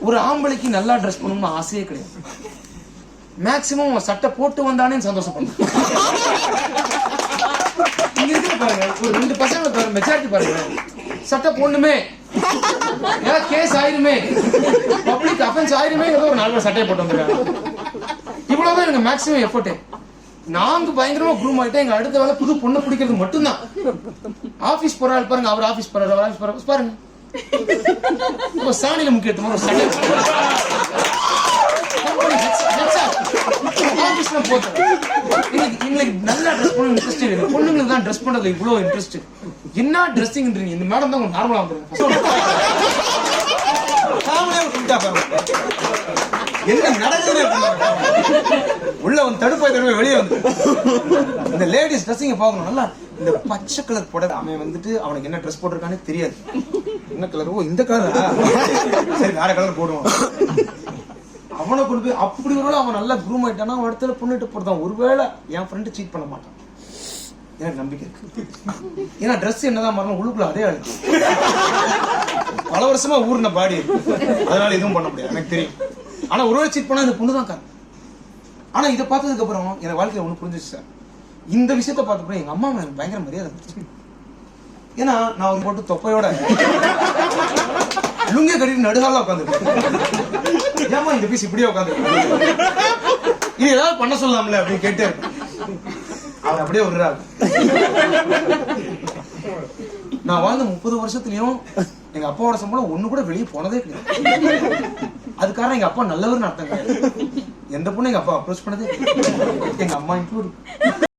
ஒரு ஆம்பளைக்கு நல்லா ட்ரெஸ் பண்ணணும்னு ஆசையே கிடையாது. மேக்சிமம் சட்டை போட்டு வந்தானே சந்தோஷப்படுறேன். இங்க இருக்கு பாருங்க, ஒரு 2 பசங்களை பாருங்க, மெஜாரிட்டி பாருங்க, சட்டை போடணுமே, ஏதாவது கேஸ் ஆயிருமே, பப்ளிக் அஃபென்ஸ் ஆயிருமே, ஏதோ ஒரு 4 பேர் சட்டையை போட்டு வந்துருக்காங்க. இவ்வளவுதான் எனக்கு மேக்சிமம் எஃபர்ட். நாங்க பயங்கரமா குரூம் ஆயிட்டேன். எங்க அடுத்த வேலை புது பொண்ணு பிடிக்கிறது மட்டும்தான். ஆபீஸ் போறாரு பாருங்க, அவர் ஆபீஸ் போறாரு, அவர் ஆபீஸ் போறாரு பாருங்க, சாணியில முக்கியத்துவம் ஒரு சட்டை ஆபீஸ்ல போட்டு எங்களுக்கு நல்லா ட்ரெஸ் பண்ண இன்ட்ரெஸ்ட் இருக்கு. பொண்ணுங்களுக்கு தான் ட்ரெஸ் பண்றதுல இவ்வளவு இன்ட்ரெஸ்ட். என்ன ட்ரெஸ்ஸிங்ன்றீங்க? இந்த மேடம் தான் உங்களுக்கு நார்மலா வந்துருங்க. என்ன நடக்குது உள்ள வந்து தடுப்பாய் வெளியே வந்து இந்த லேடிஸ் ட்ரெஸ்ஸிங்க பார்க்கணும். நல்லா இந்த பச்சை கலர் புடவை, அவன் வந்துட்டு அவனுக்கு என்ன ட்ரெஸ் போட்டிருக்கானே தெரியாது. என்ன கலர்? ஓ இந்த கலரா, சரி வேற கலர் போடுவான். அவனை கொண்டு போய் அப்படி ஒரு அவன் நல்லா குரூம் ஆயிட்டானா அவன் இடத்துல பொண்ணுட்டு போடுறான். ஒருவேளை என் ஃப்ரெண்டு சீட் பண்ண மாட்டான், எனக்கு நம்பிக்கை இருக்கு. ஏன்னா ட்ரெஸ் என்னதான் மாறணும், உள்ளுக்குள்ள அதே அழுக்கு. பல வருஷமா ஊர்ன பாடி, அதனால எதுவும் பண்ண முடியாது எனக்கு தெரியும். ஆனா ஒருவேளை சீட் பண்ணா இந்த பொண்ணு தான் காரணம். ஆனா இதை பார்த்ததுக்கு அப்புறம் என் வாழ்க்கையில ஒண்ணு புரிஞ்சிச்சு சார். இந்த விஷயத்த பார்த்தப்பறம் எங்க அம்மா எனக்கு பயங்கர மரியாதை இருந்துச்சு. ஏன்னா நான் ஒரு போட்டு தொப்பையோட லுங்கிய கட்டிட்டு நடுகால உட்காந்துருக்கேன். ஏமா இந்த பீஸ் இப்படியே உட்காந்துருக்கேன், இது ஏதாவது பண்ண சொல்லலாம்ல அப்படின்னு கேட்டே இருக்கேன். அவர் அப்படியே விடுறாரு. நான் வாழ்ந்த 30 வருஷத்துலயும் எங்க அப்பாவோட சம்பளம் ஒண்ணு கூட வெளியே போனதே கிடையாது. அதுக்காக எங்க அப்பா நல்லவர்னு அர்த்தம் கிடையாது. எந்த பொண்ணு எங்க அப்பா அப்ரோச் பண்ணதே, எங்க அம்மா இன்க்ளூட்.